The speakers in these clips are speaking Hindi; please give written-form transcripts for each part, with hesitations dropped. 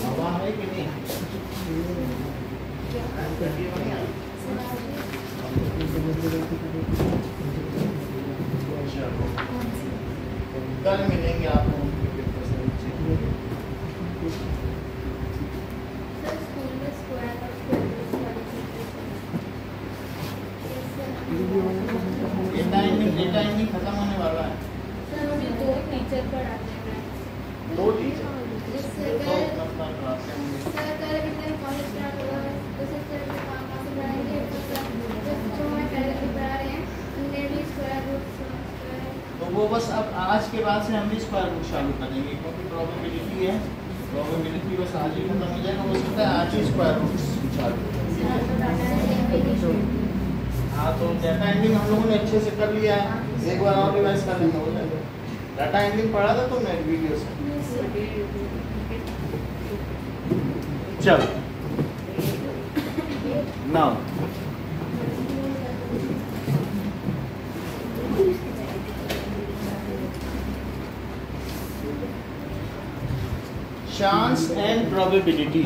हवा है कि नहीं? कल मिलेंगे आपको उनके पेपर से। डेटा इंक खत्म होने वाला है। सर मुझे 2 टीचर पढ़ाते हैं। 2 टीचर सर कल कितने कॉलेज स्टार्ट होगा तो सर कहाँ से पढ़ाएंगे? जो मैं पहले से पढ़ा रहे हैं उनने भी स्क्वायर रूट, तो वो बस अब आज के बाद से हम भी स्क्वायर रूट चालू करेंगे, क्योंकि प्रोबेबिलिटी है, प्रोबेबिलिटी बस आज ही खत्म हो जाएगा। हो सकता है आज ही स्क्वायर रूट चालू करेंगे। हाँ, तो डाटा एंट्रिंग हम लोगों ने अच्छे से कर लिया है, एक बार और रिवाइज कर लेना हो जाएगा। डाटा एंट्रिंग पढ़ा था तुमने वीडियो से? चलो now chance and probability,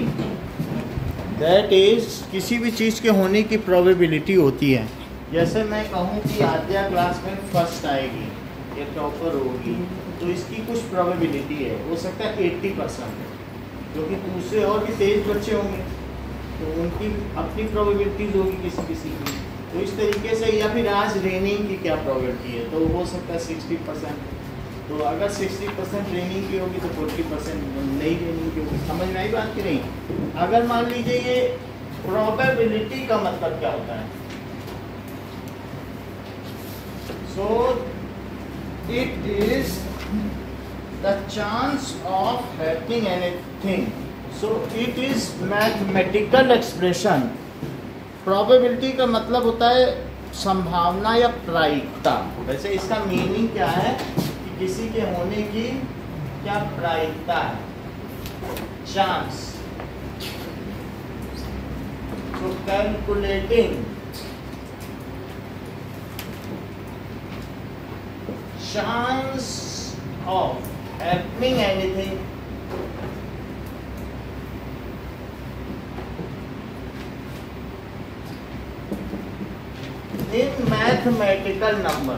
that is किसी भी चीज़ के होने की प्रोबेबिलिटी होती है। जैसे मैं कहूँ कि आद्या क्लास में फर्स्ट आएगी या टॉपर होगी, तो इसकी कुछ प्रोबेबिलिटी है, हो सकता है 80%, क्योंकि दूसरे और भी तेज बच्चे होंगे तो उनकी अपनी प्रोबेबिलिटीज होगी किसी किसी की। तो इस तरीके से, या फिर आज रेनिंग की क्या प्रोबेबिलिटी है, तो हो सकता है 60%। तो अगर 60% रेनिंग की होगी तो 40% नहीं रेनिंग की होगी। समझ में आई बात कि नहीं? अगर मान लीजिए ये प्रोबेबिलिटी का मतलब क्या होता है, so it is the chance of happening anything, so it is mathematical expression. Probability का मतलब होता है संभावना या प्रायिकता। वैसे इसका मीनिंग क्या है कि किसी के होने की क्या प्रायिकता है, चांस। तो calculating chance of happening anything in mathematical number।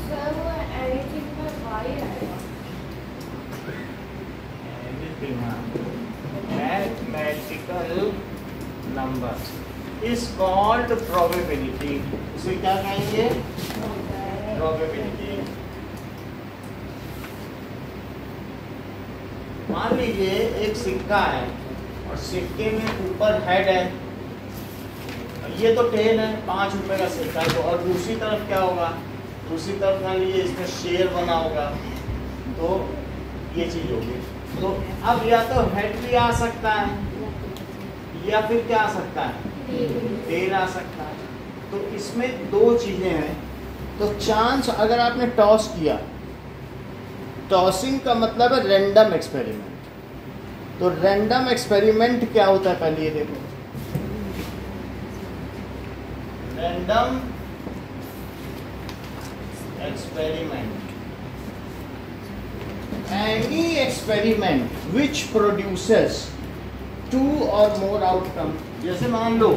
Sir वो एनीथिंग में वाई आएगा। Anything, mathematical number is called probability। इसे क्या कहेंगे? प्रोबेबिलिटी। मान लीजिए एक सिक्का है और सिक्के में ऊपर हेड है, ये तो टेल है, 5 रुपए का सिक्का है, तो और दूसरी तरफ क्या होगा? दूसरी तरफ मान लीजिए इसमें शेर बना होगा, तो ये चीज होगी। तो अब या तो हेड भी आ सकता है या फिर क्या आ सकता है? टेल आ सकता है। तो इसमें 2 चीजें हैं। तो चांस, अगर आपने टॉस किया, टॉसिंग का मतलब है रैंडम एक्सपेरिमेंट। तो रैंडम एक्सपेरिमेंट क्या होता है, पहले ये देखो। Random experiment, any experiment which produces 2 or more outcome. जैसे मान लो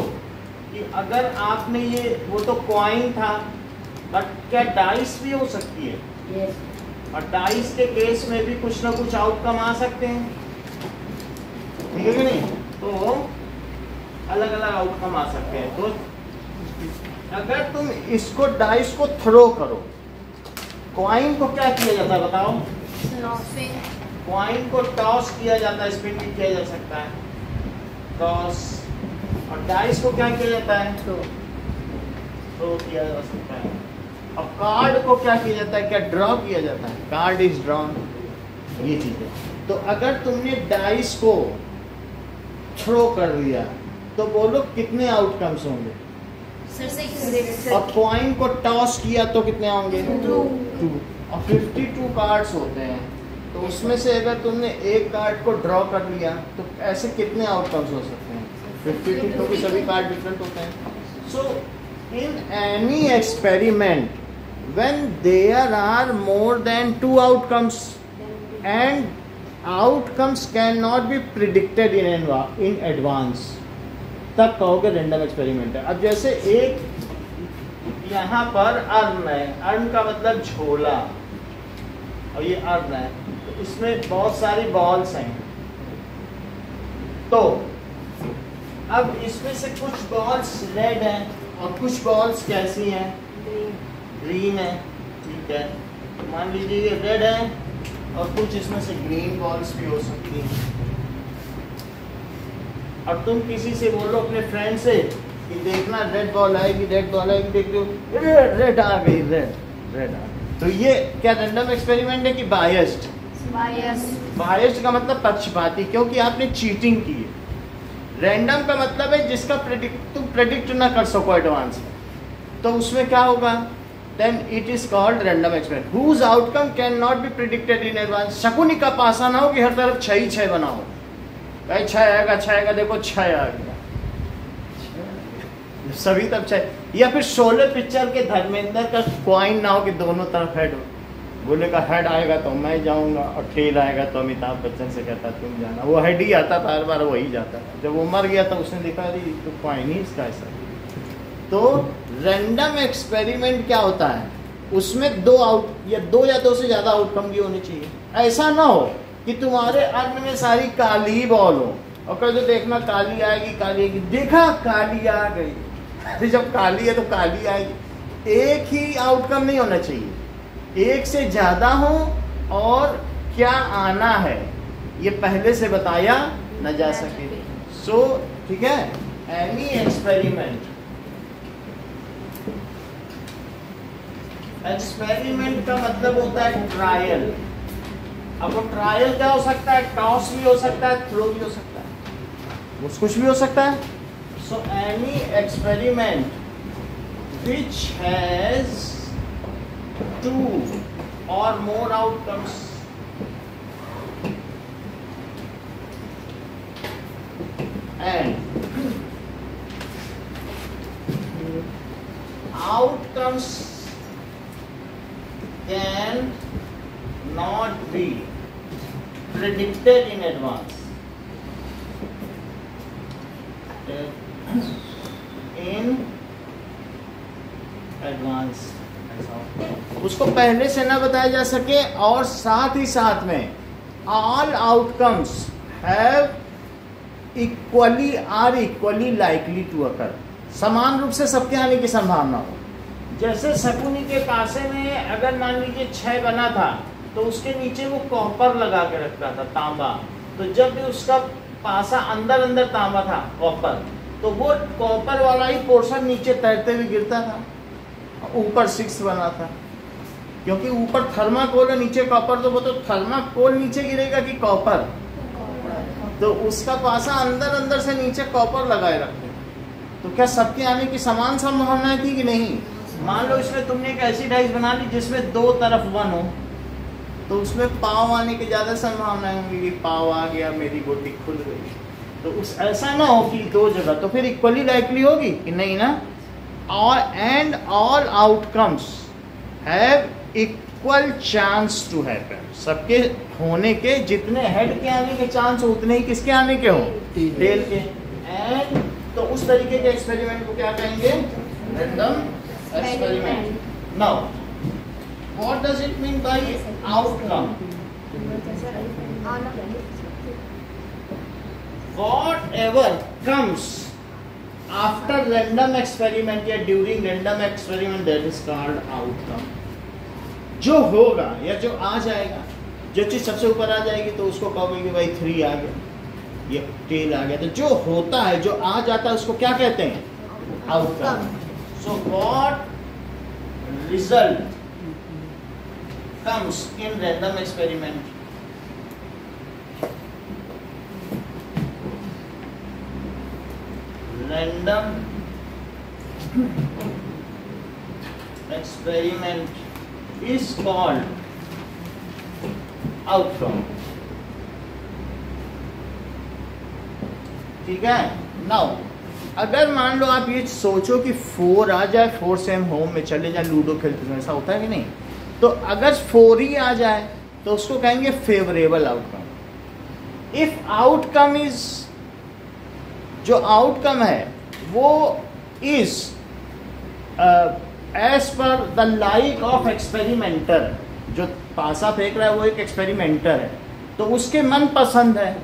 कि अगर आपने ये, वो तो कॉइन था, बट क्या डाइस भी हो सकती है? yes. और डाइस के केस में भी कुछ ना कुछ आउटकम आ सकते हैं, ठीक है कि नहीं? तो अलग अलग आउटकम आ सकते हैं। तो अगर तुम इसको डाइस को थ्रो करो, कॉइन को क्या किया जाता है बताओ? कॉइन को टॉस किया जाता है, स्पिन भी किया जा सकता है, टॉस। और डाइस को क्या किया जाता है? थ्रो किया जा सकता है। अब कार्ड को क्या किया जाता है? क्या ड्रॉ किया जाता है? Card is drawn. ये चीज है। तो अगर तुमने डाइस को थ्रो कर दिया तो बोलो कितने आउटकम्स होंगे? और कॉइन को टॉस किया तो कितने होंगे? 2। और 52 कार्ड्स होते हैं, तो उसमें से अगर तुमने एक कार्ड को ड्रॉ कर लिया तो ऐसे कितने आउटकम्स हो सकते हैं? 52, क्योंकि सभी कार्ड डिफरेंट होते हैं। सो in any experiment when there are more than 2 outcomes and outcomes can not B predicted in advance, तब कहोगे रैंडम एक्सपेरिमेंट है। अब जैसे एक यहाँ पर अर्न है, अर्न का मतलब झोला, और ये अर्न है, तो इसमें बहुत सारी बॉल्स हैं। तो अब इसमें से कुछ बॉल्स रेड हैं और कुछ बॉल्स कैसी हैं, ग्रीन है, ठीक है। तो मान लीजिए ये रेड है और कुछ इसमें से ग्रीन बॉल्स भी हो सकती हैं। और तुम किसी से बोलो अपने फ्रेंड से कि देखना रेड बॉल आएगी, रेड बॉल आएगी, देख लो रेड आ गई, रेड आ गई। तो ये क्या रैंडम एक्सपेरिमेंट है कि बायस्ड? बायस्ड का मतलब पक्षपाती, क्योंकि आपने चीटिंग की है। रैंडम का मतलब है जिसका तुम प्रेडिक्ट ना कर सको एडवांस में, तो उसमें क्या होगा, then it is called random experiment whose outcome can not be predicted in advance. Shakuni का पासा ना हो कि हर तरफ 6 ही 6 बनाओ, कहीं 6 आएगा, 6 आएगा, देखो 6 आ गया, सभी तब 6। या फिर शोले पिक्चर के धर्मेंद्र का कॉइन ना हो कि दोनों तरफ हेड हो, बोले का हेड आएगा तो मैं जाऊंगा और टेल आएगा तो अमिताभ बच्चन से कहता तुम जाना। वो हेड ही आता था हर बार, वही जाता था। जब वो मर गया तो उसने देखा अरे तो कॉइन ही इसका ऐसा। तो रैंडम एक्सपेरिमेंट क्या होता है, उसमें 2 या 2 से ज़्यादा आउटकम भी होने चाहिए। ऐसा ना हो कि तुम्हारे अर्न में सारी काली बॉल हो और कल जो देखना काली आएगी, काली आएगी, देखा काली आ गई। अरे जब काली है तो काली आएगी। एक ही आउटकम नहीं होना चाहिए, एक से ज़्यादा हो और क्या आना है ये पहले से बताया न जा सके। सो ठीक है, एनी एक्सपेरिमेंट, एक्सपेरिमेंट का मतलब होता है ट्रायल। अब वो ट्रायल क्या हो सकता है, टॉस भी हो सकता है, थ्रो भी हो सकता है, कुछ भी हो सकता है। So any experiment which has 2 or more outcomes and outcomes can not be predicted in advance. In advance, उसको पहले से ना बताया जा सके, और साथ ही साथ में all outcomes have equally likely to occur, समान रूप से सबके आने की संभावना हो। जैसे शकुनी के पासे में अगर मान लीजिए 6 बना था तो उसके नीचे वो कॉपर लगा के रखता था, तांबा। तो जब भी उसका पासा अंदर तांबा था, कॉपर, तो वो कॉपर वाला ही पोर्शन नीचे तैरते हुए गिरता था। ऊपर 6 बना था, क्योंकि ऊपर थर्माकोल है, नीचे कॉपर, तो वो तो थर्माकोल नीचे गिरेगा कि कॉपर, तो उसका पासा अंदर से नीचे कॉपर लगाए रखते। तो क्या सबके आने की समान संभावना थी कि नहीं? मान लो इसमें तुमने एक ऐसी डाइस बना ली जिसमें 2 तरफ 1 हो, तो उसमें पाव आने की ज्यादा संभावना होगी कि पाव आ गया, मेरी गोटी खुल गई। तो उस ऐसा ना हो कि 2 जगह, तो फिर इक्वली लाइकली होगी कि नहीं ना। And all outcomes have equal chance to happen, सबके होने के जितने हेड के आने के चांस हो उतने ही किसके आने के हो, टेल के। एंड तो उस तरीके के एक्सपेरिमेंट को क्या कहेंगे, random experiment. Now what does it mean by outcome? Whatever comes after random experiment या during random experiment, that is called outcome। जो होगा या जो आ जाएगा, जो चीज सबसे ऊपर आ जाएगी तो उसको कहोगे कि भाई 3 आ गया, ये टेल आ गया। तो जो होता है, जो आ जाता है, उसको क्या कहते हैं, outcome. So what result comes in random experiment? Random experiment is called outcome। ठीक है। नाउ अगर मान लो आप ये सोचो कि 4 आ जाए, 4 से हम होम में चले जाए, लूडो खेलते हैं, ऐसा होता है कि नहीं? तो अगर 4 ही आ जाए तो उसको कहेंगे favourable outcome. If outcome is, जो आउटकम है वो is as per the like of experimenter, जो पासा फेंक रहा है वो एक एक्सपेरिमेंटर है तो उसके मन पसंद है,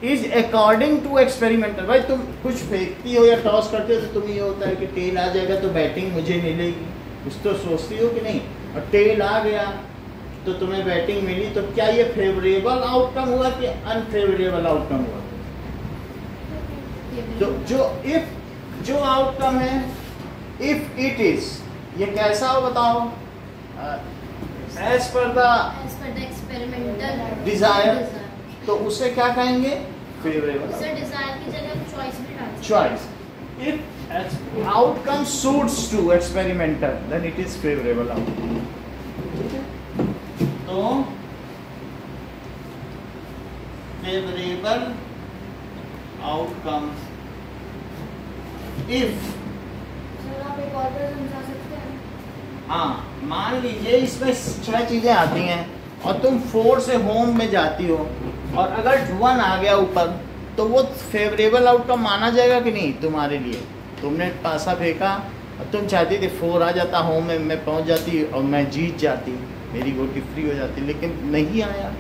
इज अकॉर्डिंग टू एक्सपेरिमेंटर। भाई तुम कुछ फेंकती हो या टॉस करते हो तो तुम्हें ये होता है कि टेल आ जाएगा तो बैटिंग मुझे मिलेगी, कुछ तो सोचती हो कि नहीं, और टेल आ गया तो तुम्हें बैटिंग मिली, तो क्या ये फेवरेबल आउटकम हुआ कि अनफेवरेबल आउटकम हुआ? तो जो आउटकम है इफ इट इज, ये कैसा हो बताओ? As per the experimental Dzire, तो उसे क्या कहेंगे? फेवरेबल। सर डिजायर की जगह चॉइस भी डाल सकते choice. If outcome suits to experimental then it is favourable outcome. तो फेवरेबल आउटकम इफ, सर आप एक और बार समझा सकते हैं? हाँ मान लीजिए इसमें 6 चीजें आती हैं और तुम 4 से होम में जाती हो और अगर 1 आ गया ऊपर तो वो फेवरेबल आउटकम माना जाएगा कि नहीं तुम्हारे लिए? तुमने पासा फेंका और तुम चाहती थी 4 आ जाता, होम में मैं पहुंच जाती और मैं जीत जाती, मेरी गोटी फ्री हो जाती, लेकिन नहीं आया,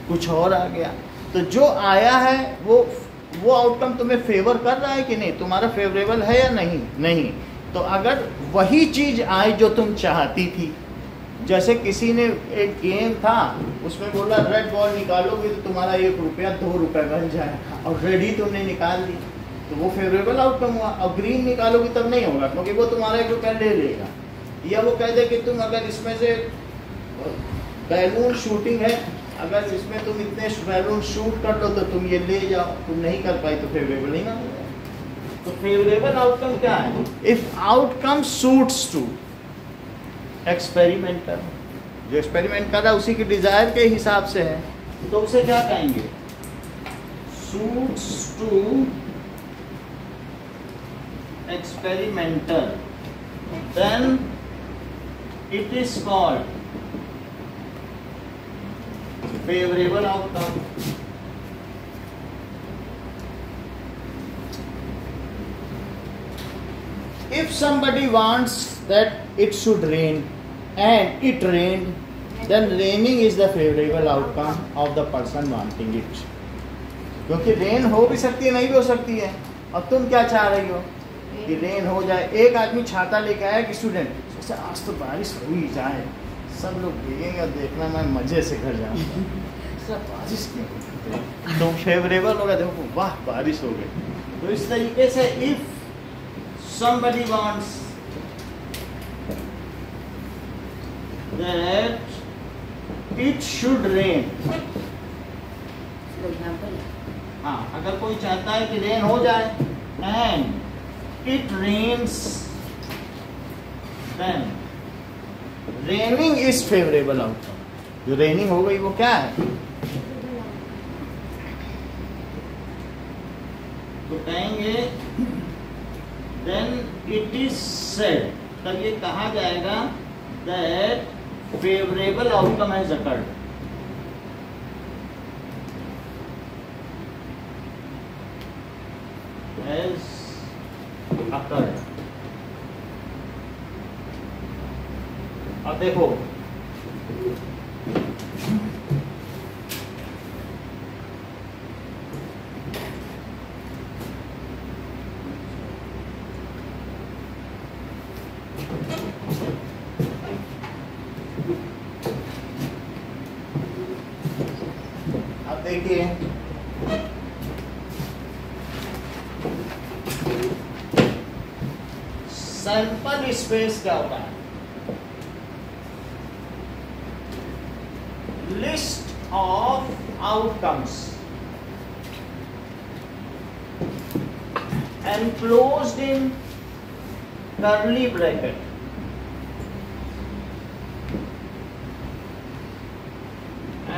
कुछ और आ गया। तो जो आया है वो आउटकम तुम्हें फेवर कर रहा है कि नहीं, तुम्हारा फेवरेबल है या नहीं? नहीं। तो अगर वही चीज़ आई जो तुम चाहती थी, जैसे किसी ने एक गेम था उसमें बोला रेड बॉल निकालोगे तो तुम्हारा 1 रुपया 2 रुपये बन जाएगा, और रेड ही तुमने निकाल ली तो वो फेवरेबल आउटकम हुआ। और ग्रीन निकालोगे तब नहीं होगा क्योंकि वो तुम्हारा 1 रुपया ले लेगा। या वो कह दे कि तुम अगर इसमें से बैलून शूटिंग है, अगर इसमें तुम इतने बैलून शूट कर लो तो तुम ये ले जाओ, तुम नहीं कर पाई तो फेवरेबल नहीं ना होगा। तो फेवरेबल आउटकम क्या है? If outcome suits to experimenter, जो एक्सपेरिमेंट कर रहा है उसी की डिजायर के हिसाब से है, तो उसे क्या कहेंगे? Suits to experimenter, then it is called favourable outcome. If somebody wants that it should rain and it rained, then raining is the favorable outcome of the person wanting it. क्योंकि रेन हो भी सकती है, नहीं भी हो सकती है। अब तुम क्या चाह रही हो कि रेन हो जाए। एक आदमी छाता लेके आया कि स्टूडेंट, सोचा आज तो बारिश हो ही जाए, सब लोग भीगेंगे और देखना मैं मजे से घर जाऊंगा। सब बारिश क्यों? तो फेवरेबल होगा, देखो वाह बारिश हो गई। तो इस तरीके से if somebody wants that it should rain, हाँ अगर कोई चाहता है कि रेन हो जाए and it rains, then raining is favorable outcome। जो रेनिंग हो गई वो क्या है? तो कहेंगे then it is said, तब ये कहा जाएगा that favorable outcome has occurred। has occurred। अब देखो देखिए सैंपल स्पेस क्या होता है? List of outcomes enclosed in curly bracket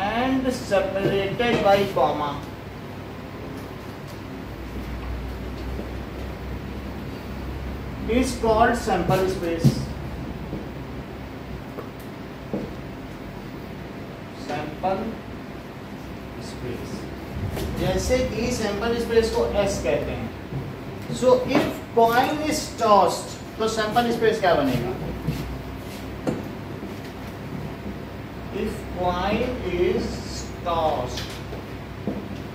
and separated by comma is called sample space। sample space जैसे कि सैंपल स्पेस को S कहते हैं। So if coin is tossed तो सैंपल स्पेस क्या बनेगा? इफ कॉइन इज टॉस्ड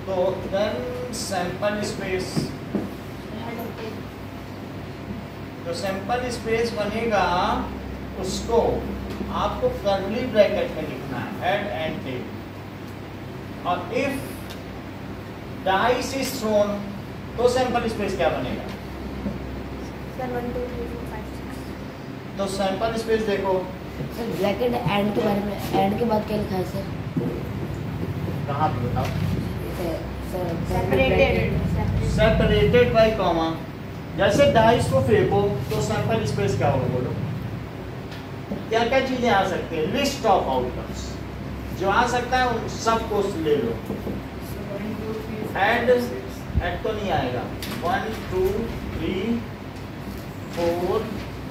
तो देन सैंपल स्पेस, जो सैंपल स्पेस बनेगा उसको आपको कर्ली ब्रैकेट में लिखना है, हेड एंड टेल। और इफ डाइस इज थ्रोन तो सैंपल स्पेस क्या बनेगा? सर 1 2 3 4 5 6। तो सैंपल स्पेस देखो, सर ब्रैकेट एंड के बारे में, एंड के बाद क्या लिखा है सर? कहाँ पे बताओ? Sir separated by comma. जैसे डाइस को फेंको तो सैंपल स्पेस क्या होगा बोलो? क्या क्या चीजें आ सकती है? लिस्ट ऑफ आउटकम्स जो आ सकता है उन सबको ले लो। ऐड तो नहीं आएगा। 1 2 3 4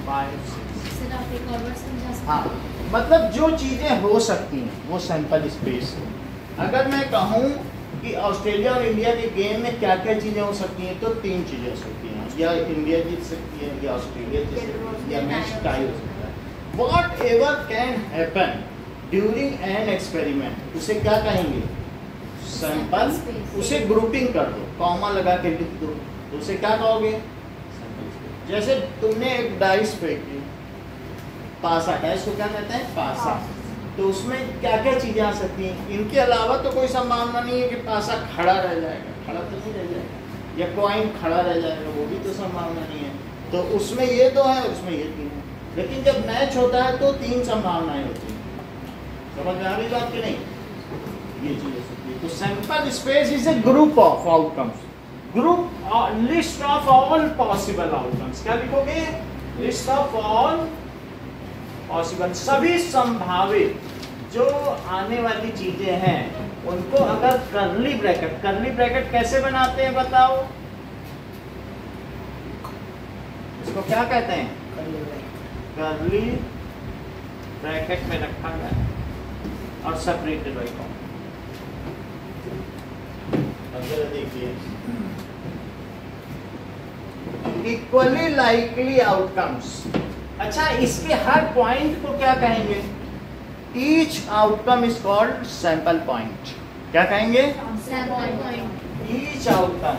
5 6। सर आप एक और बार समझा सकते हाँ, मतलब जो चीजें हो सकती हैं वो सैंपल स्पेस है। अगर मैं कहूँ कि ऑस्ट्रेलिया और इंडिया के गेम में क्या क्या चीजें हो सकती हैं तो 3 चीजें हो सकती हैं, या इंडिया जीत सकती है, या ऑस्ट्रेलिया जीत सकती है, या मैच टाई हो सकता है। What ever can happen during an experiment, उसे क्या कहेंगे? सैंपल। उसे ग्रुपिंग कर दो, कॉमा लगा के लिख दो, तो उसे क्या कहोगे? जैसे तुमने एक डाइस फेंकी, पासा, डाइस को क्या कहते हैं? पासा। तो उसमें क्या क्या चीजें आ सकती हैं? इनके अलावा तो कोई संभावना नहीं है कि पासा खड़ा रह जाएगा, खड़ा तो नहीं रह जाएगा, या कॉइन खड़ा रह जाएगा, वो भी तो संभावना नहीं है। तो उसमें ये दो है, उसमें ये 3 है। लेकिन जब मैच होता है तो 3 संभावनाएं होती हैं। समझ में आ गई बात कि नहीं? ये चीज हो सकती है। तो sample space is a group of outcomes, group list of all possible outcomes. क्या लिखोगे? लिस्ट ऑफ ऑल पॉसिबल, सभी संभावित जो आने वाली चीजें हैं उनको अगर कर्ली ब्रैकेट कैसे बनाते हैं बताओ? इसको क्या कहते हैं? कर्ली ब्रैकेट में रखा गया और सेपरेटेड बाय कॉमा। अब जरा देखिए, इक्वली लाइकली आउटकम्स। अच्छा, इसके हर पॉइंट को क्या कहेंगे? Each outcome is called sample point. क्या कहेंगे? Sample point. Each outcome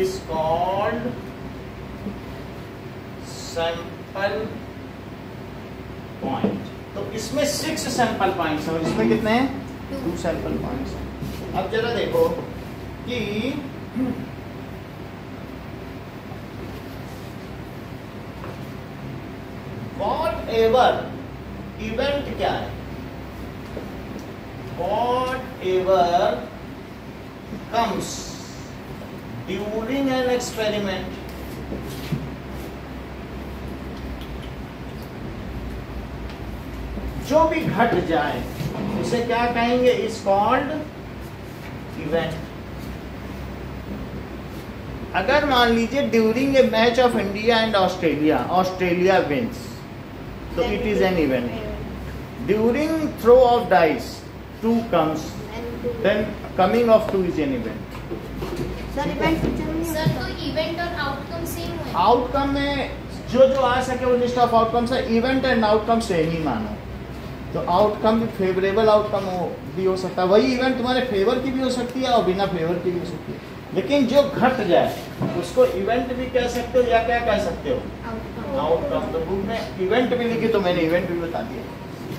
is called sample point. तो इसमें 6 सैंपल पॉइंट्स हैं, इसमें कितने हैं? 2 सैंपल पॉइंट्स हैं। अब जरा देखो कि वॉट एवर इवेंट क्या है? Whatever comes during an experiment जो भी घट जाए उसे क्या कहेंगे? Is called event. अगर मान लीजिए during a match of India and Australia, Australia wins, तो it is an event. During throw of dice 2 comes, then coming of 2 is an event. Sir event sir तो इवेंट और आउटकम सेम है? आउटकम में जो जो आ सके वो लिस्ट ऑफ आउटकम्स है। इवेंट एंड आउटकम सेम ही मानो। तो आउटकम भी फेवरेबल आउटकम भी हो सकता है, वही इवेंट तुम्हारे फेवर की भी हो सकती है और बिना फेवर की भी हो सकती है। लेकिन जो घट जाए उसको इवेंट भी कह सकते हो या क्या कह सकते हो? आउटकम। तो बुक में इवेंट भी लिखी तो मैंने इवेंट भी बता दिया।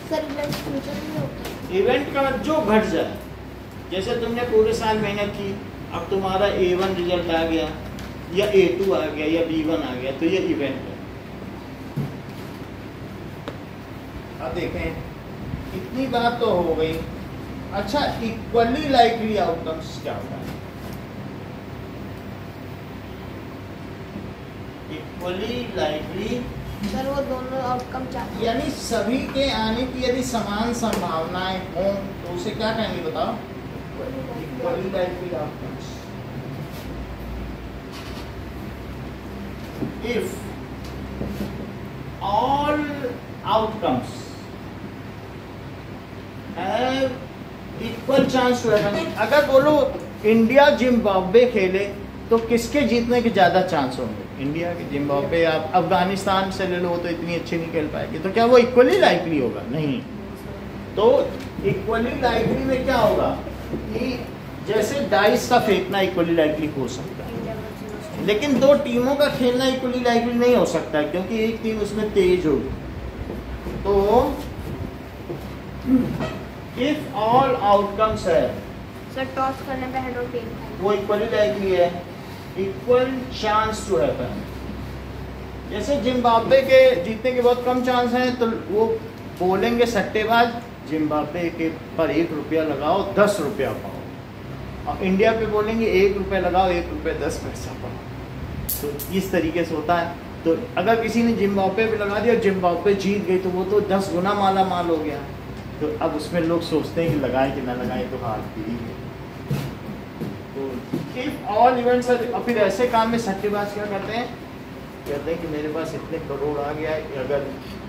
सर इवेंट फ्यूचर में होता है। इवेंट का मतलब जो घट जाए, जैसे तुमने पूरे साल मेहनत की, अब तुम्हारा A1 रिजल्ट आ गया या A2 आ गया या B1 आ गया, तो ये इवेंट है। अब देखें, इतनी बात तो हो गई। अच्छा, इक्वली लाइकली आउटकम्स क्या होता है? इक्वली लाइकली सर वो दोनों आउटकम चाहते हैं। यानी सभी के आने की यदि समान संभावनाएं हों तो उसे क्या कहेंगे बताओ? Equally likely outcomes. If all outcomes equal chance to happen. अगर बोलो इंडिया जिम्बाब्वे खेले तो किसके जीतने के ज्यादा चांस होंगे? इंडिया के। जिम्बाब्वे आप अफगानिस्तान से ले लो तो इतनी अच्छी नहीं खेल पाएगी, तो क्या वो इक्वली लाइकली होगा? नहीं। तो इक्वली लाइकली में क्या होगा कि जैसे डाइस का फेंकना इक्वली लाइकली हो सकता है, लेकिन दो टीमों का खेलना इक्वली लाइकली नहीं हो सकता, क्योंकि एक टीम उसमें तेज होगी। तो इफ ऑल आउटकम्स है सर टॉस करने पे हेड और टेल वो इक्वली लाइकली है, इक्वल चांस टू हैपन। जैसे जिम्बाब्वे के जीतने के बहुत कम चांस हैं, तो वो बोलेंगे सट्टेबाज जिम्बाब्वे के पर 1 रुपया लगाओ 10 रुपया पाओ, और इंडिया पे बोलेंगे 1 रुपया लगाओ 1 रुपया 10 पैसा पाओ। तो इस तरीके से होता है। तो अगर किसी ने जिम्बाब्वे पे लगा दिया और जिम्बाब्वे जीत गई तो वो तो 10 गुना माला माल हो गया। तो अब उसमें लोग सोचते हैं कि लगाए कि ना लगाए, तो हार भी है। तो इफ ऑल इवेंट्स और फिर ऐसे काम में सट्टेबाज क्या करते हैं, कहते हैं कि मेरे पास इतने करोड़ आ गया है, अगर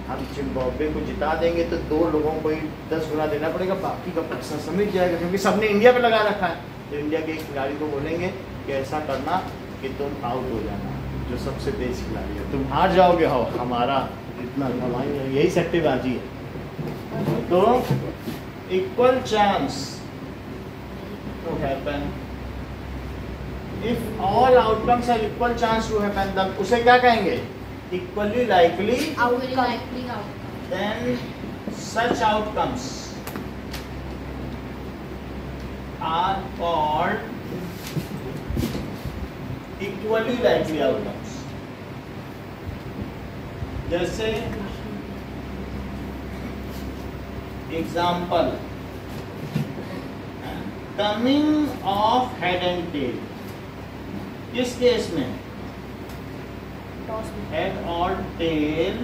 हम जिम्बाब्वे को जिता देंगे तो 2 लोगों को ही 10 गुना देना पड़ेगा, बाकी का पैसा समेट जाएगा, क्योंकि सबने इंडिया पे लगा रखा है। तो इंडिया के एक खिलाड़ी को बोलेंगे कि ऐसा करना कि तुम आउट हो जाना, जो सबसे तेज खिलाड़ी है, तुम हार जाओगे, हो हमारा इतना कमाएंगे। यही सट्टेबाजी है। तो equal chance to happen, if all outcomes are equal chance to happen, तब उसे क्या कहेंगे? Equally likely outcome. then such outcomes are called equally likely outcomes। जैसे example, coming of head and tail, किस केस में? हेड और tail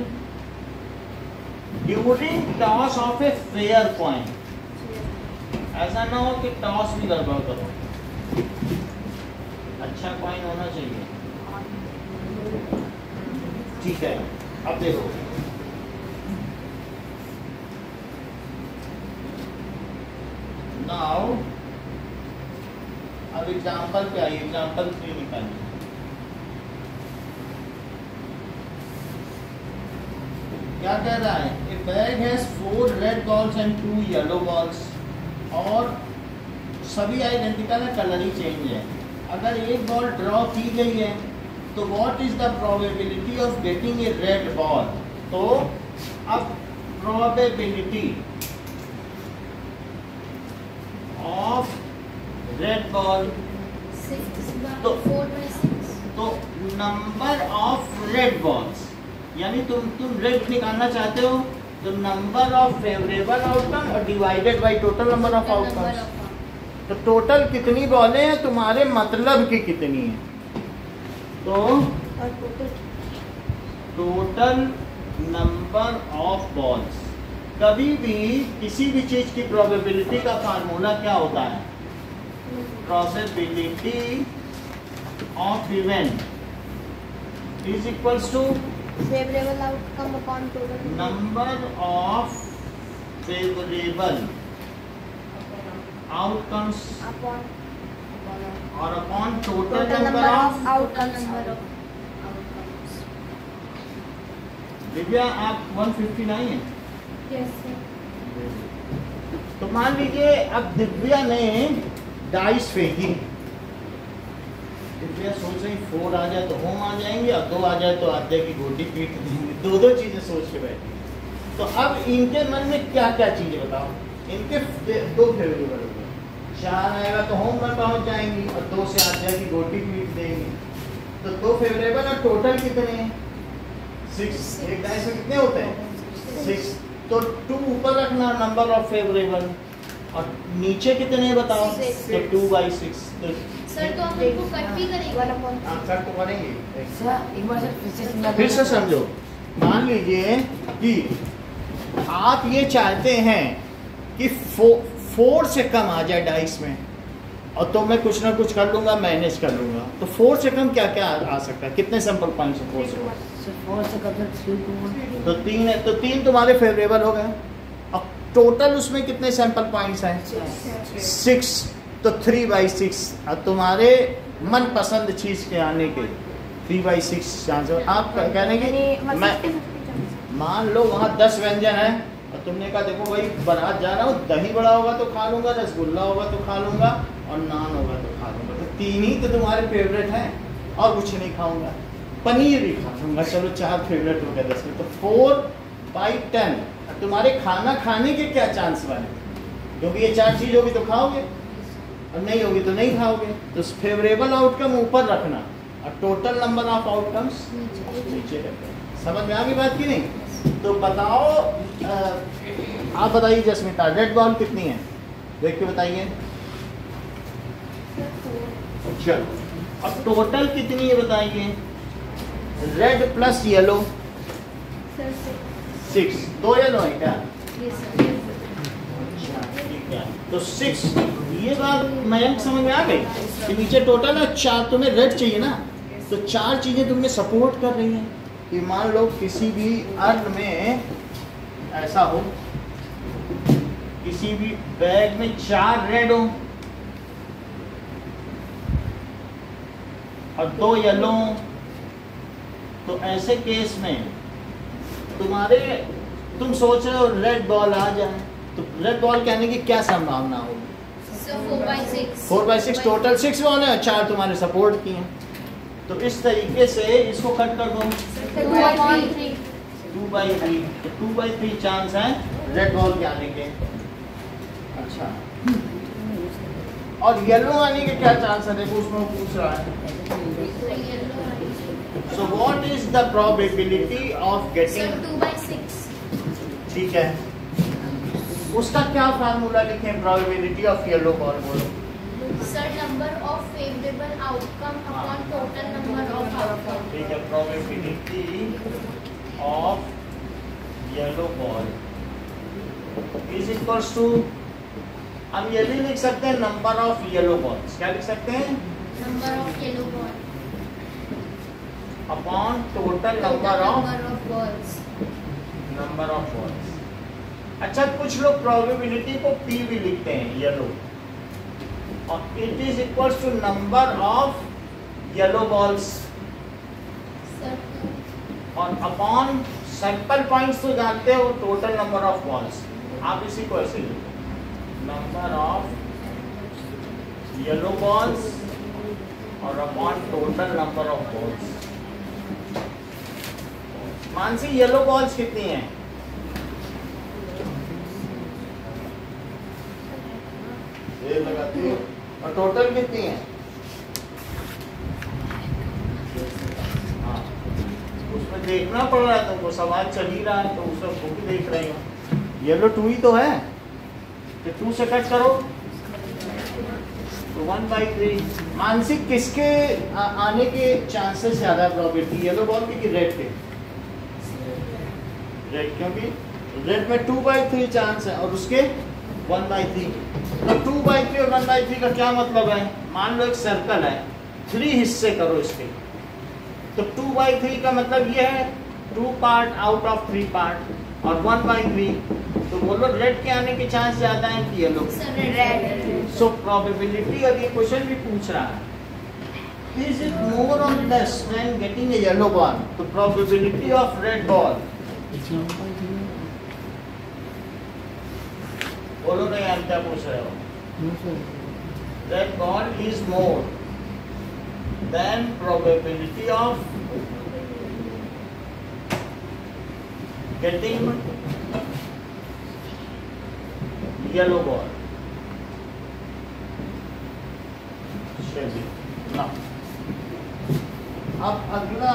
during toss of a fair coin. ऐसा ना हो कि टॉस भी गड़बड़ करो, अच्छा कॉइन होना चाहिए। ठीक है, अब देखो नाउ, अब एग्जाम्पल पे आइए, एग्जाम्पल 3 निकालिए। क्या कह रहा है? ए bag has 4 red balls and 2 yellow balls, और सभी आइडेंटिकल है, कलर ही चेंज है। अगर एक बॉल ड्रॉ की गई है तो what is the probability of getting a red ball? तो अब प्रोबेबिलिटी ऑफ रेड बॉल, तो नंबर ऑफ रेड बॉल्स, यानी तुम रेड निकालना चाहते हो तो नंबर ऑफ फेवरेबल आउटकम और divided by total number of outcomes. तो टोटल कितनी बॉलें हैं तुम्हारे मतलब की कितनी है? तो टोटल नंबर ऑफ बॉल्स। कभी भी किसी भी चीज की प्रोबेबिलिटी का फार्मूला क्या होता है? Probability of event is equals to favourable outcome upon total number of favourable outcomes upon और upon total total number number of. Of outcomes. Divya आप 159 है। Yes sir. तो मान लीजिए अब दिव्या ने डाइस फेंकी, दिव्या सोच रही 4 आ जाए तो होम आ जाएंगे और 2 आ जाए तो आधे की गोटी पीट देंगे। दो चीजें सोच के बैठी। तो अब इनके मन में क्या क्या चीजें बताओ? इनके 2 फेवरेबल हो गए, 4 आएगा तो होम पर पहुंच जाएंगी और 2 से आधे की गोटी पीट देंगी। तो 2 फेवरेबल और टोटल कितने हैं? 6। एक डाइस में कितने होते हैं? 6। तो 2 ऊपर रखना नंबर ऑफ फेवरेबल, और नीचे कितने बताओ? तो 2/6। सर तो हम इनको कट भी करेंगे। कट तो करेंगे। एक बार सर फिर से समझो, मान लीजिए कि आप ये चाहते हैं कि 4 से कम आ जाए डाइस में, और तो मैं कुछ ना कुछ कर लूंगा, मैनेज कर लूंगा। तो 4 से कम क्या क्या आ सकता है? कितने सैंपल पॉइंट्स हैं 4 से कम? 4 से कम 3 तो 3 है, तो 3 तुम्हारे फेवरेबल हो गए। अब टोटल उसमें कितने सैंपल पॉइंट्स हैं? 6। तो 3/6 अब तुम्हारे मनपसंद चीज के आने के 3/6 चांस। आप कह रहे हैं कि मैं मान लो वहाँ 10 व्यंजन है और तुमने कहा देखो भाई बारात जा रहा हूँ, दही बड़ा होगा तो खा लूंगा, रसगुल्ला होगा तो खा लूंगा और नान होगा तो खा लूंगा। तो 3 ही तो तुम्हारे फेवरेट हैं और कुछ नहीं खाऊंगा, पनीर भी खा लूंगा, चलो 4 फेवरेट हो गए 10 में। तो 4/10 तुम्हारे खाना खाने के क्या चांस बने? क्योंकि ये 4 चीज होगी तो खाओगे और नहीं होगी तो नहीं खाओगे। तो फेवरेबल आउटकम ऊपर रखना और टोटल नंबर ऑफ आउटकम्स नीचे रखना। समझ में आ गई बात की नहीं? तो बताओ, आप बताइए जस्मिता, रेड बॉल कितनी है देख के बताइए। चलो अब टोटल कितनी है बताइए। रेड प्लस येलो 6, 2 येलो है क्या? ठीक है, तो 6। ये बात मयंक समझ में आ गई कि नीचे टोटल है 4, तुम्हें रेड चाहिए ना, तो 4 चीजें तुम्हें सपोर्ट कर रही हैं। कि मान लो किसी भी अर्थ में ऐसा हो, किसी भी बैग में 4 रेड हो और 2 येलो, तो ऐसे केस में तुम सोच रहे हो रेड बॉल आ जाए, तो रेड बॉल कहने की क्या संभावना होगी? 4/6 टोटल 6 बॉल है और 4 तुम्हारे सपोर्ट की हैं। तो इस तरीके से इसको कट कर दो 2/3। तो 2/3 चांस है रेड बॉल के आने के। अच्छा, और येलो आने के क्या चांस है? देखो उसमें पूछ रहा है। So what is the probability of getting? 2/6. ठीक है, उसका क्या फार्मूला लिखें? प्रोबेबिलिटी ऑफ येलो बॉल बोलो। Sir, number of favorable outcome upon total number of outcome. ठीक है, probability of yellow ball is equals to, हम ये भी लिख सकते हैं नंबर ऑफ येलो बॉल्स। क्या लिख सकते हैं? Number of yellow ball. Upon total number of balls. Number of balls. अच्छा, कुछ लोग प्रोबेबिलिटी को P भी लिखते हैं येलो, और it is equals to number of yellow balls Sir, और अपॉन सैंपल पॉइंट्स तो जानते हो टोटल नंबर ऑफ बॉल्स। आप इसी को ऐसे लिखो, नंबर ऑफ येलो बॉल्स और upon total number of balls. Mansi, yellow balls कितनी हैं? ये लगाती हो, और टोटल कितनी है? हाँ, उसमें देखना पड़ रहा है तुमको, सवाल चल ही रहा है तो उसमें बुक देख रही हो। येलो 2 ही तो है, तो 2 से कट करो तो 1/3। मानसिक, किसके आने के चांसेस ज्यादा प्रोबेबिलिटी, येलो बॉल की कि रेड के? रेड, क्योंकि रेड में 2/3 चांस है और उसके 1/3। तो 2/3 और 1/3 का क्या मतलब है? मान लो एक सर्कल है, 3 हिस्से करो इसके, तो 2/3 का मतलब ये है 2 पार्ट आउट ऑफ 3 पार्ट, और 1/3। तो बोलो रेड के आने के चांस ज्यादा है कि येलो? red. सो प्रोबेबिलिटी, और ये क्वेश्चन भी पूछ रहा है, इज इट मोर और less than getting a yellow ball? तो प्रोबेबिलिटी ऑफ रेड बॉल, बोलो नहीं, आप क्या पूछ रहे हो? Red ball is more than probability of getting yellow ball. चलिए, अब अगला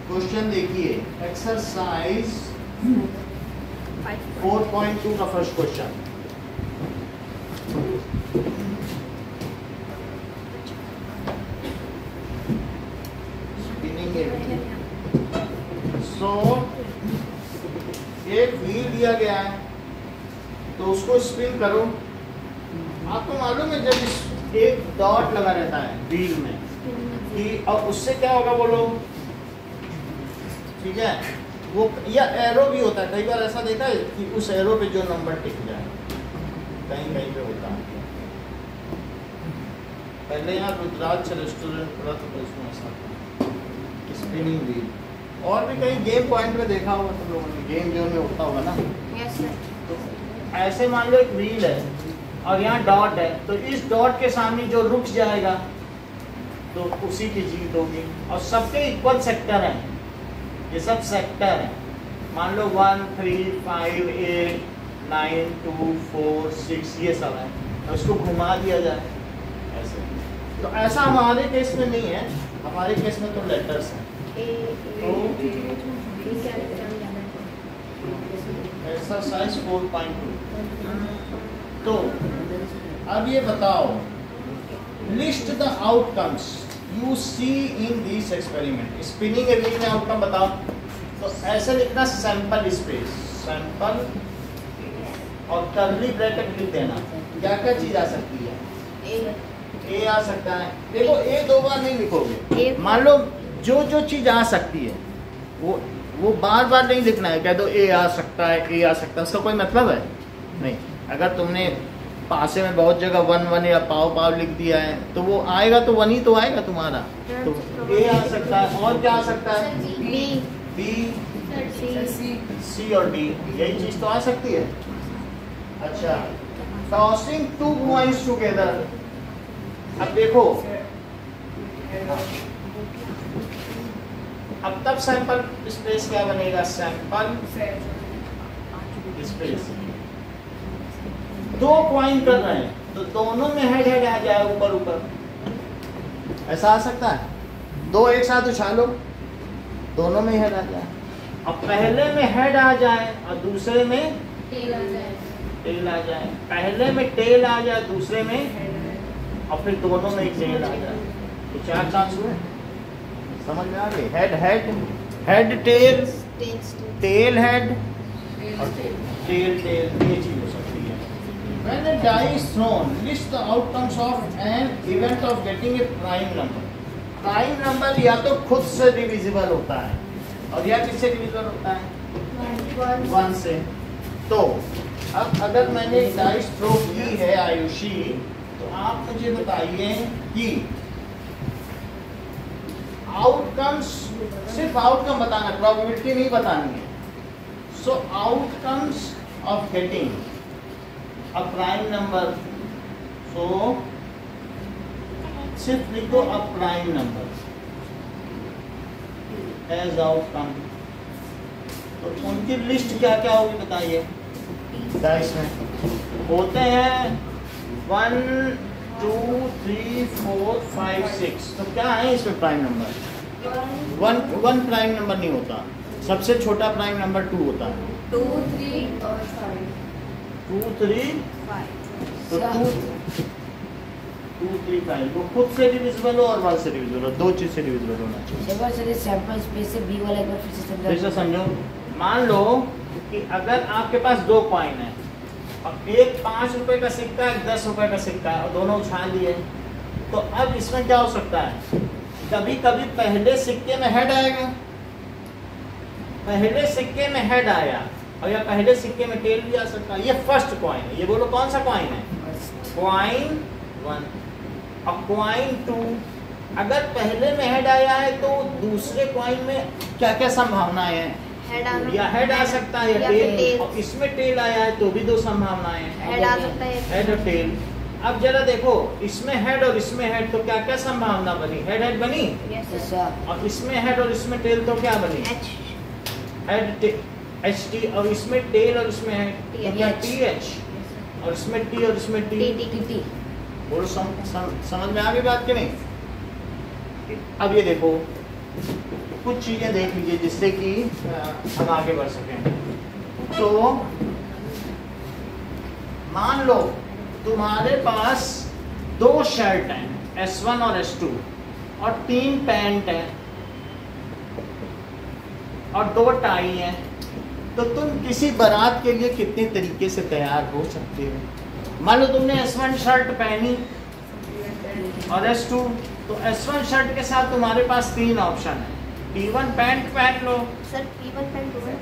क्वेश्चन देखिए, एक्सरसाइज 4.2 का फर्स्ट क्वेश्चन। सो एक व्हील दिया गया है तो उसको स्पिन करो। आपको मालूम है जब एक डॉट लगा रहता है व्हील में कि अब उससे क्या होगा बोलो, ठीक है, वो या एरो भी होता है, कई बार ऐसा देखा है कि उस एरो पे जो नंबर टिक जाए, कहीं कहीं पे होता है। पहले यहाँ रुद्राक्ष रेस्टोरेंट खुला तो उसमें ऐसा था, स्पिनिंग व्हील। और भी कहीं गेम पॉइंट में देखा होगा तुम लोगों ने, गेम जोन में होता होगा ना। Yes sir. तो ऐसे मान लो एक व्हील है और यहाँ डॉट है, तो इस डॉट के सामने जो रुक जाएगा तो उसी की जीत होगी। और सबके इक्वल सेक्टर हैं, ये सब सेक्टर हैं। मान लो 1 3 5 8 9 2 4 6 ये सब है, और उसको घुमा दिया जाए ऐसे। तो ऐसा हमारे केस में नहीं है, हमारे केस में तो लेटर्स हैं। एक्सरसाइज 4.2। तो अब ये बताओ, list the outcomes you see in this experiment. Spinning wheel में आउटकम बताओ, तो ऐसे लिखना सैंपल स्पेस, सैंपल और कर्ली ब्रैकेट लिख देना। क्या क्या चीज आ सकती है? ए आ सकता है। देखो ए दो बार नहीं लिखोगे, मान लो जो जो चीज आ सकती है वो बार बार नहीं लिखना है। कह दो ए आ सकता है, ए आ सकता है, उसका कोई मतलब है नहीं। अगर तुमने पासे में बहुत जगह 1 1 या पाव पाव लिख दिया है तो वो आएगा तो 1 ही तो आएगा तुम्हारा। तो ए आ सकता है, और क्या आ सकता है? बी, सी और डी, यही चीज तो आ सकती है। अच्छा, टॉसिंग 2 कॉइंस टुगेदर। अब देखो, अब तब सैंपल स्पेस क्या बनेगा? Sample space. 2 कॉइन कर रहे हैं तो दोनों में हेड हेड आ जाए, ऊपर ऊपर, ऐसा आ सकता है। 2 एक साथ उछालो, दोनों में हेड आ जाए। अब पहले में हेड आ जाए और दूसरे में टेल आ जाए। पहले में टेल आ जाए, दूसरे में, और फिर दोनों में एक टेल आ जाए। तो 4 चांस हुए, समझ में आ गई? Head head, head tail, tail head और टेल टेल, ये चीज हो सकती है। When a die is thrown, list the outcomes of an event of getting a prime number. Prime number या तो खुद से डिविजिबल होता है और या किससे डिविजिबल होता है? 1 से। तो अब अगर मैंने डाइस थ्रो की है आयुषी, तो आप मुझे बताइए कि आउटकम्स, सिर्फ आउटकम बताना, प्रोबेबिलिटी नहीं बतानी है। So outcomes of getting a prime number, so सिर्फ लिखो a prime number as outcome. तो उनकी लिस्ट क्या क्या होगी बताइए? डाइस में होते हैं 1 2 3 4 5 6। तो क्या है इसमें प्राइम नंबर? 1 प्राइम नंबर नहीं होता, सबसे छोटा प्राइम नंबर 2 होता है। 2 3 और 5। 2 3 5। तो 2 3 5 वो खुद से डिविजिबल हो और 1 से डिविजिबल हो, 2 चीज से डिविजिबल होना चाहिए। एक बार सर सैंपल स्पेस से बी वाला एक बार फिर से समझो। मान लो कि अगर आपके पास 2 कॉइन है और एक 5 रुपए का सिक्का है, 10 रुपए का सिक्का है, और दोनों उछाल दिए, तो अब इसमें क्या हो सकता है? कभी कभी पहले सिक्के में हेड आएगा, पहले सिक्के में हेड आया, और या पहले सिक्के में टेल भी आ सकता है। ये फर्स्ट कॉइन है, ये बोलो कौन सा कॉइन है? कॉइन 1 और कॉइन 2। अगर पहले में हेड आया है तो दूसरे कॉइन में क्या क्या संभावनाएं हैं? या हेड आ सकता है या टेल, और इसमें टेल आया है तो भी 2 संभावनाएं हैं, हेड आ सकता है, हेड और टेल। अब जरा देखो, इसमें हेड और इसमें हेड, तो क्या क्या संभावना बनी? हेड हेड बनी, और इसमें हेड और इसमें टेल तो क्या बनी? हेड एच टी, और इसमें टेल और इसमें हेड तो क्या? टी एच, और इसमें टी और इसमें टी। बोलो समझ में आ गई बात कि नहीं? अब ये देखो, कुछ चीजें देख लीजिए जिससे कि हम आगे बढ़ सकें। तो मान लो तुम्हारे पास 2 शर्ट हैं, S1 और S2, और 3 पैंट हैं और 2 टाई हैं। तो तुम किसी बारात के लिए कितने तरीके से तैयार हो सकते हो? मान लो तुमने S1 शर्ट पहनी और S2, तो S1 शर्ट के साथ तुम्हारे पास 3 ऑप्शन है। P1 पैंट पहन लो। सर P1 पेन 2 है।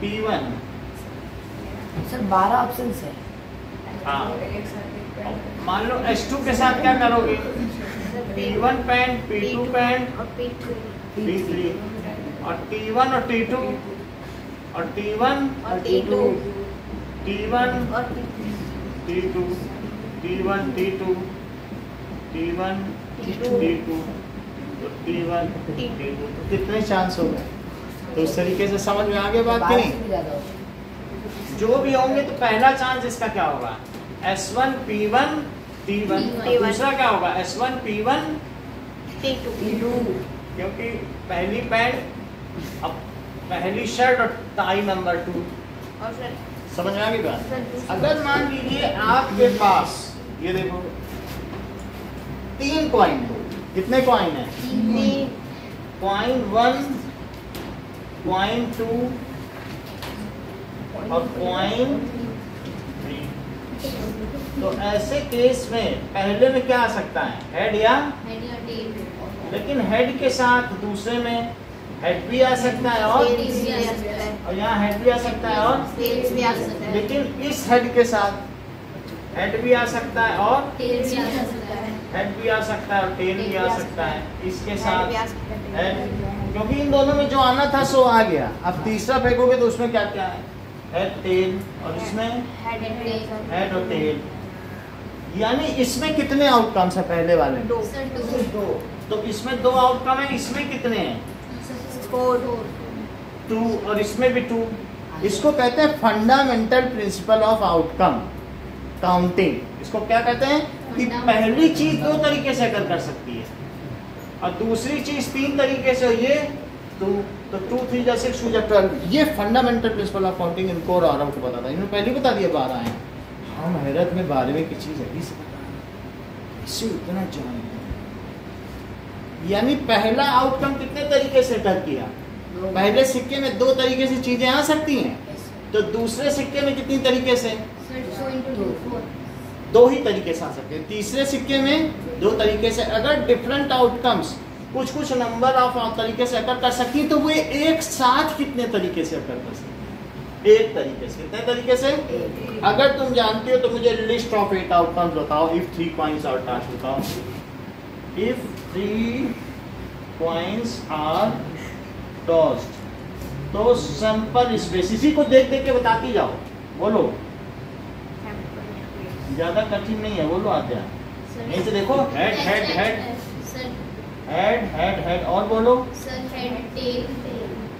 P1 सर 12 ऑप्शन है। हाँ, मान लो S2 के साथ क्या करोगे? P1 पैंट, P2 पैंट और P3 P3 और T1 और T2 और T1 और T2 T1 और T2 T1 T2 T1 T2 तो T1 T2 तो कितने चांस हो गए? तो उस तरीके से समझ में आ गया बात कि 12 नहीं? से भी ज्यादा होगा। जो भी होंगे तो पहला चांस इसका क्या होगा? S1 P1 T1 और दूसरा क्या होगा? S1 P1 T2 क्योंकि पहली पैंट, अब पहली शर्ट और टाई नंबर 2। और सर समझ में आ गई बात? सर दूसरा अगर मान लीजिए आपके पास ये देखो 3 कॉइन हो, कितने कॉइन है? 3 कॉइन 1, कॉइन 2 और कॉइन 3। तो ऐसे केस में पहले में क्या आ सकता है? हेड या हेड या टेल, लेकिन हेड के साथ दूसरे में हेड भी आ सकता है और टेल्स भी आ सकता है, और यहाँ हेड भी आ सकता है और टेल्स भी आ सकता है, लेकिन इस हेड के साथ हेड भी आ सकता है और टेल भी आ सकता है, हेड भी आ सकता है और टेल भी आ सकता है। इसके हेड साथ भी आ सकता है। हेड, क्योंकि इन दोनों में जो आना था सो आ गया। अब तीसरा फेंकोगे तो उसमें क्या क्या है? हेड टेल और इसमें हेड एंड टेल हेड और टेल। यानी इसमें कितने आउटकम्स है पहले वाले में? 2 सर 2 तो इसमें 2 आउटकम है, इसमें कितने हैं? 4 2 और इसमें भी 2। इसको कहते हैं fundamental principle of outcome counting. इसको क्या कहते हैं कि पहली चीज 2 तरीके से अगर कर सकती है और दूसरी चीज 3 तरीके से, ये 2 तो 2 3 जा 6 2 जा 12। ये फंडामेंटल प्रिंसिपल ऑफ काउंटिंग इनको और आरव को बताता है। इन्होंने पहले बता दिया 12 हैं। हम हैरत में 12वें की चीज अभी से बता रहे हैं, इससे इतना जानते हैं। यानी पहला आउटकम कितने तरीके से कर किया? पहले सिक्के में 2 तरीके से चीजें आ सकती हैं, तो दूसरे सिक्के में कितनी तरीके से? सर 2 into 2 4 2 ही तरीके से आ सकते हैं। तीसरे सिक्के में 2 तरीके से। अगर डिफरेंट आउटकम्स कुछ नंबर ऑफ तरीके से अकर कर सकती तो वे एक साथ कितने तरीके से अकर कर सकती? 1 तरीके से। कितने तरीके से? अगर तुम जानते हो तो मुझे लिस्ट ऑफ 8 आउटकम्स बताओ। इफ 3 कॉइन्स आर टॉस्ड, बताओ। इफ 3 कॉइन्स आर टॉस्ड, तो सैंपल स्पेस, इसी को देख देख के बताती जाओ। बोलो, ज्यादा कठिन नहीं है, बोलो आते हैं। यहीं से देखो, head head head sir head head head और बोलो। Sir head tail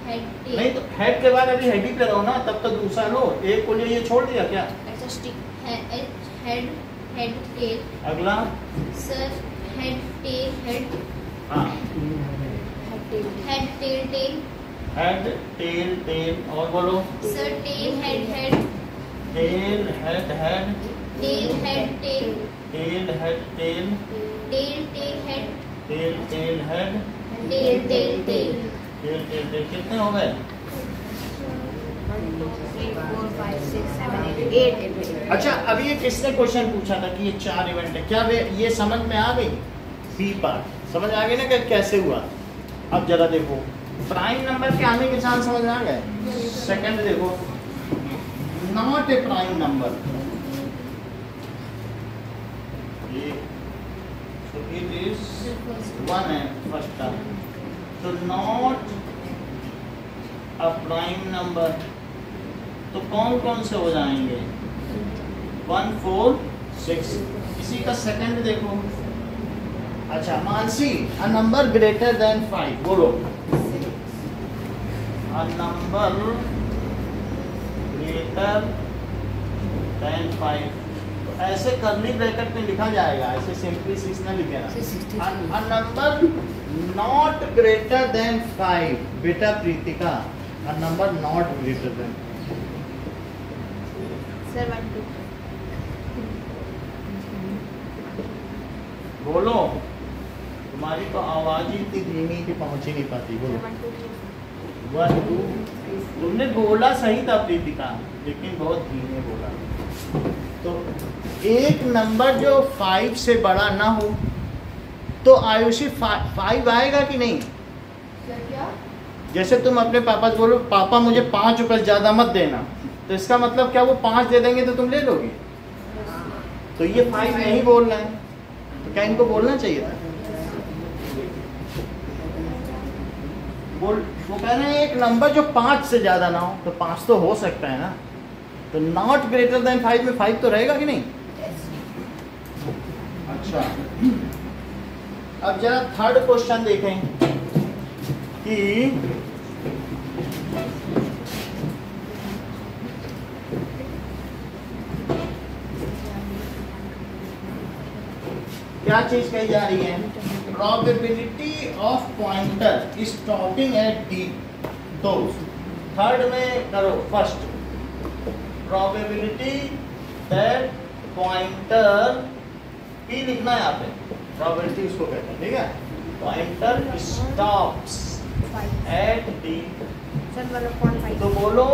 head tell नहीं तो हेड के बाद अभी हेड ही पे रहो ना, तब तक दूसरा लो। एक को ये छोड़ दिया क्या? ऐसा स्टिक हेड हेड टेल अगला सर हेड टेल हेड हाँ, head tail tail head tail tail और बोलो। Sir tail head head tail head head tail head tail tail head tail tail tail head tail tail head tail tail tail tail tail tail. कितने हो गए? 1 2 3 4 5 6 7 8 अच्छा, अभी ये किसने क्वेश्चन पूछा था कि ये 4 इवेंट है, क्या वे ये समझ में आ गई? सी पार्ट समझ आ गई ना कि कैसे हुआ? अब जरा देखो, प्राइम नंबर के आने के चांस समझ में आ गए? सेकंड देखो, नॉट ए प्राइम नंबर, ये तो इट इज 1 है फर्स्ट टर्म, तो नॉट अ प्राइम नंबर। तो कौन कौन से हो जाएंगे? 1 4 6। इसी का सेकंड देखो। अच्छा Mansi, a number greater than 5, बोलो। अ नंबर ग्रेटर देन 5, तो ऐसे कर्ली ब्रैकेट में लिखा जाएगा, ऐसे सिंपली 6 ना लिखे ना। A number not greater than 5, बेटा Pritika, a number not greater than sir 1 2 बोलो। तुम्हारी तो आवाज ही इतनी धीमी कि पहुंच ही नहीं पाती। बोलो 1 2। तुमने बोला सही था प्रीतिका, लेकिन बहुत धीमे बोला। तो एक नंबर जो 5 से बड़ा ना हो तो आयुषी 5 आएगा कि नहीं? जैसे तुम अपने पापा से बोलो पापा मुझे 5 रुपए ज्यादा मत देना, तो इसका मतलब क्या वो 5 दे देंगे तो तुम ले लोगे? तो ये 5 नहीं बोल रहे हैं, तो क्या इनको बोलना चाहिए था? वो कह रहे हैं एक नंबर जो 5 से ज्यादा ना हो, तो 5 तो हो सकता है ना, तो नॉट ग्रेटर देन 5 में 5 तो रहेगा कि नहीं? अच्छा, अब जरा थर्ड क्वेश्चन देखें कि क्या चीज कही जा रही है? Probability of pointer stopping eight D. तो थर्ड में करो first, probability that pointer P लिखना है यहाँ पे, प्रोबेबिलिटी उसको कहते हैं, ठीक है? Pointer stops at D. तो बोलो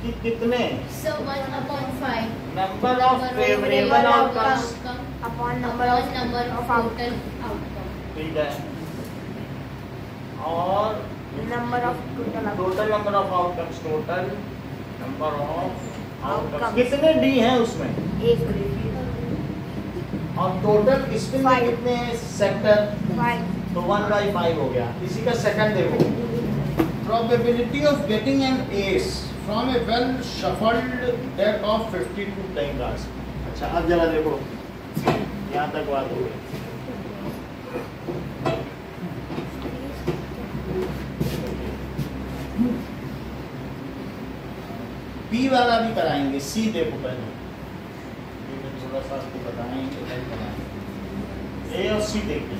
कि कितने So 1/5 number of favourable outcomes upon number of total outcome. ठीक है, और number of total number of outcomes, total number of outcomes कितने डी हैं उसमें? एक और टोटल इसमें Five. कितने सेक्टर? 5 तो 1/5 हो गया। इसी का सेकंड देखो, probability of getting an S from A well shuffled deck of 52 playing cards. अच्छा, अब जरा देखो, यहाँ तक बात हो गई। बी वाला भी कराएंगे, सी देखो पहले, थोड़ा सा आपको बताएंगे, ए और सी देखिए।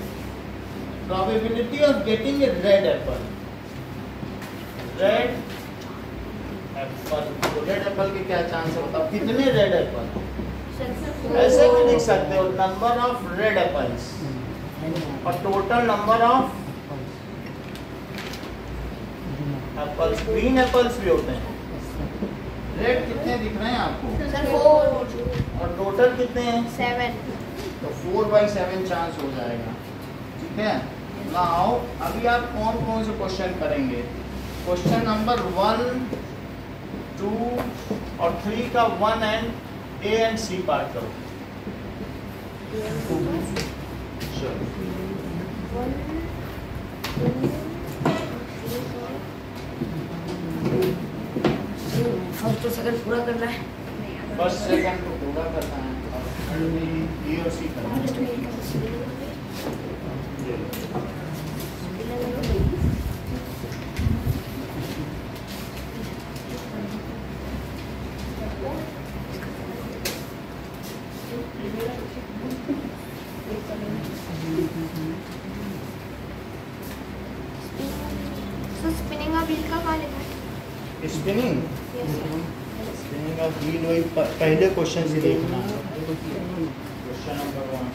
Probability of getting a red Apple, red Apple, तो रेड एप्पल के क्या चांस है बताओ, कितने रेड एप्पल? ऐसे भी लिख सकते हो, नंबर ऑफ रेड एप्पल्स और total number of apples. Green apples भी होते हैं। रेड कितने दिख रहे हैं आपको? सर 4 और टोटल कितने हैं? 7 तो 4/7 चांस हो जाएगा, ठीक है? नाउ अभी आप कौन कौन से क्वेश्चन करेंगे? क्वेश्चन नंबर 1, 2 और 3 का 1 and A and C part करो। फर्स्ट और सेकंड पूरा करना है। फर्स्ट सेकंड को पूरा करना है और ए और सी करना है। स्पिनिंग ऑफ व्हील का कहाँ लिखा है? स्पिनिंग स्पिनिंग ऑफ व्हील वही पहले क्वेश्चन से देखना है। Question number 1